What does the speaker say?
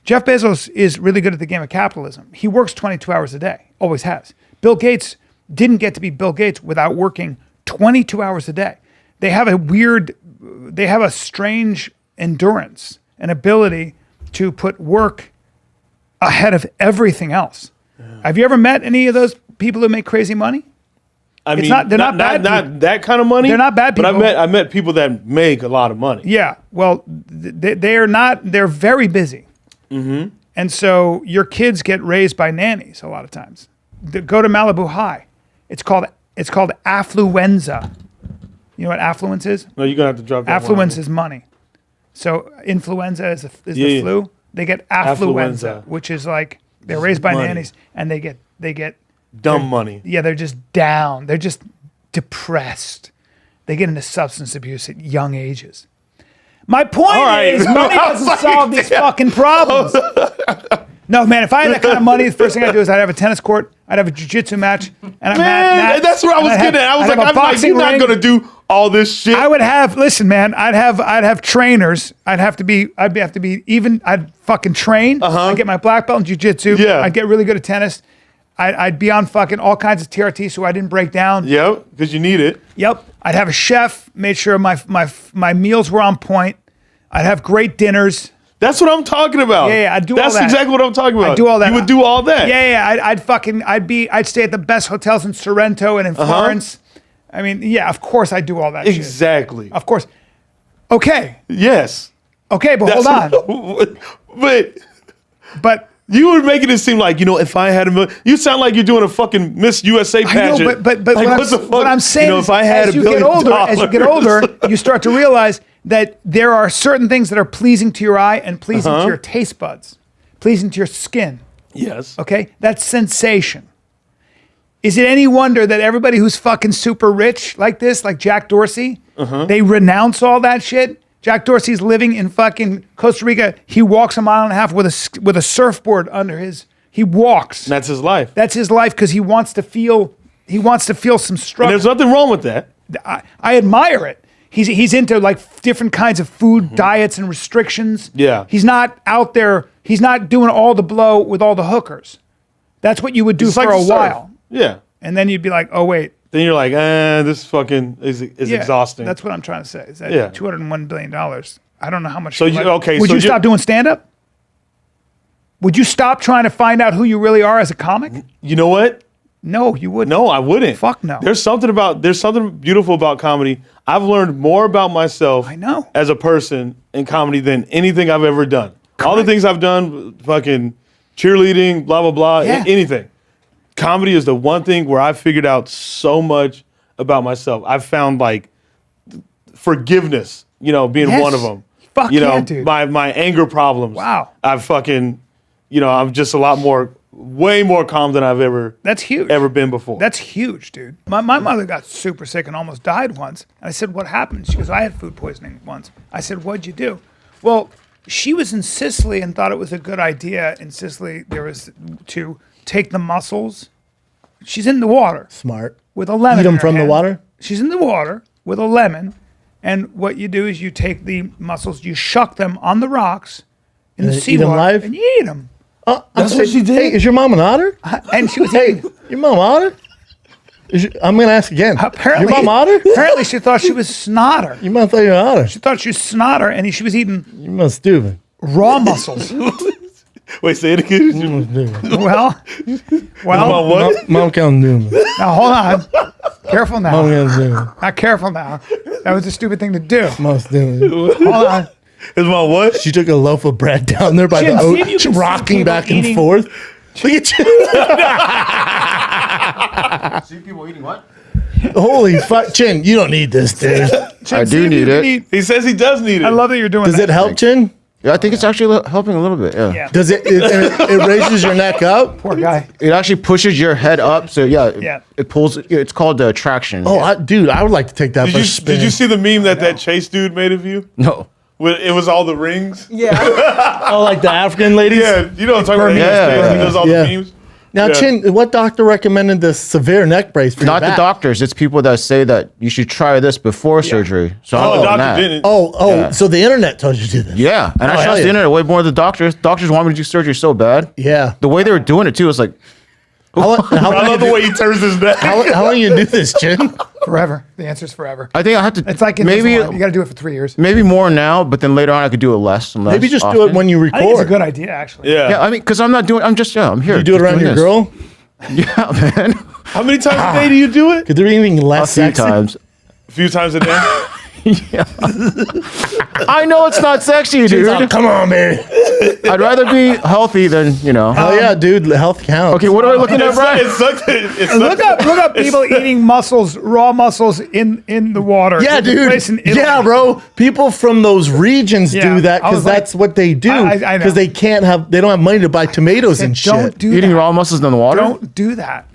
Jeff Bezos is really good at the game of capitalism. He works 22 hours a day, always has. Bill Gates didn't get to be Bill Gates without working 22 hours a day. They have a strange endurance and ability to put work ahead of everything else. Yeah. Have you ever met any of those people who make crazy money? They're not bad. Not that kind of money. They're not bad people. But I met people that make a lot of money. Yeah. Well, they're not. They're very busy. Mm-hmm. And so your kids get raised by nannies a lot of times. Go to Malibu High. It's called affluenza. You know what affluence is? No, you're gonna have to drop that. Affluence is money. So influenza is the flu. They get affluenza, which is like they're raised by nannies and they get dumb money. Yeah, they're just down. They're just depressed. They get into substance abuse at young ages. My point is money doesn't solve these fucking problems. No, man, if I had that kind of money, the first thing I'd do is I'd have a tennis court, I'd have a jiu-jitsu match, and that's what I was getting at. I was like, you're not going to do all this shit. I would have, listen, man, I'd have trainers. I'd fucking train. I'd get my black belt in jiu-jitsu. Yeah. I'd get really good at tennis. I'd be on fucking all kinds of TRT so I didn't break down. Yep, because you need it. Yep. I'd have a chef, made sure my meals were on point. I'd have great dinners. That's what I'm talking about. Yeah, I'd do all that. That's exactly what I'm talking about. I'd do all that. You would do all that. Yeah. I'd stay at the best hotels in Sorrento and in Florence. I mean, yeah, of course I'd do all that shit. Exactly. Of course. Okay. Yes. Okay, but hold on. But you were making it seem like, if I had you sound like you're doing a fucking Miss USA pageant. I know, but like, what I'm saying is, if I had as you get older, you start to realize that there are certain things that are pleasing to your eye and pleasing to your taste buds, pleasing to your skin. Yes. Okay? That's sensation. Is it any wonder that everybody who's fucking super rich like this, like Jack Dorsey, they renounce all that shit? Jack Dorsey's living in fucking Costa Rica. He walks a mile and a half with a surfboard under his. He walks. That's his life. That's his life because he wants to feel. He wants to feel some struggle. And there's nothing wrong with that. I admire it. He's into like different kinds of food diets and restrictions. Yeah. He's not out there. He's not doing all the blow with all the hookers. That's what you would do for a while. Yeah. And then you'd be like, oh wait. Then you're like, this fucking is exhausting. That's what I'm trying to say. Is that $201 billion? I don't know how much. So would you stop doing stand-up? Would you stop trying to find out who you really are as a comic? You know what? No, you wouldn't. No, I wouldn't. Fuck no. There's something beautiful about comedy. I've learned more about myself as a person in comedy than anything I've ever done. Correct. All the things I've done, fucking cheerleading, blah, blah, blah, anything. Comedy is the one thing where I figured out so much about myself. I've found like forgiveness, being one of them. Fuck yeah, dude. My anger problems. Wow. I've fucking, I'm just way more calm than I've That's huge. ever been before. That's huge, dude. My mother got super sick and almost died once. And I said, what happened? She goes, I had food poisoning once. I said, what'd you do? Well, she was in Sicily and thought it was a good idea. In Sicily, there was to take the mussels. She's in the water. Smart. With a lemon. Eat them from the water? She's in the water with a lemon. And what you do is you take the mussels, you shuck them on the rocks in the seawater. Live? And you eat them. That's what she did? Hey, is your mom an otter? And she was eating. Your mom otter? I'm going to ask again. Apparently, your mom otter? Apparently she thought she was Snotter. Your mom thought you were an otter. She thought she was Snotter, and she was eating you must stupid. Raw mussels. Wait, say it again. Well, Mom, what? Mom can't do it. Now, hold on. Careful now. Mom can't do it. Not careful now. That was a stupid thing to do. Mom's doing it. Hold on. His mom what? She took a loaf of bread down there by the ocean, rocking back and forth. Look at you. See people eating what? Holy fuck, Chin, you don't need this, dude. I do need it. He says he does need it. I love that you're doing Does that. it help, Chin? Yeah, I think it's actually helping a little bit. Yeah. Does it raises your neck up? Poor guy. It actually pushes your head up. So it pulls. It's called traction. Oh, dude, I would like to take that for a spin. Did you see the meme that Chase dude made of you? No. It was all the rings. Yeah. Oh, like the African ladies? Yeah, you know what I'm talking about. Yeah. He does all the memes. Now, Chin, what doctor recommended this severe neck brace for Not your the back? doctors. It's people that say that you should try this before surgery. So Oh, I'm the doing doctor that. didn't. Oh, so the internet told you to do this. Yeah, and I hell trust the yeah. internet way more than the doctors. Doctors want me to do surgery so bad. Yeah. The way they were doing it too was like, How I love the way he turns his neck. How long you do this, Chin? Forever. The answer's forever. I think I have to. It's like maybe Invisalign. You got to do it for 3 years. maybe more now, but then later on I could do it less and less. Maybe just do often. it when you record. I think it's a good idea, actually. Yeah. Yeah, I mean, because I'm not doing. I'm just. Yeah, I'm here. You do it just around doing your this. girl? Yeah, man. How many times a day do you do it? Could there be anything A less few sexy? times. A few times a day. I know it's not sexy, dude. Oh, come on, man. I'd rather be healthy than Oh yeah, dude. Health counts. Okay, what am I looking at, Brian? Look up people eating mussels, raw mussels in the water. Yeah, There's a place dude. in Italy. Yeah, bro. People from those regions Yeah, do that I was because like- that's what they do. I know. Because they don't have money to buy tomatoes and Don't shit. do Eating that. raw mussels in the water? Don't do that.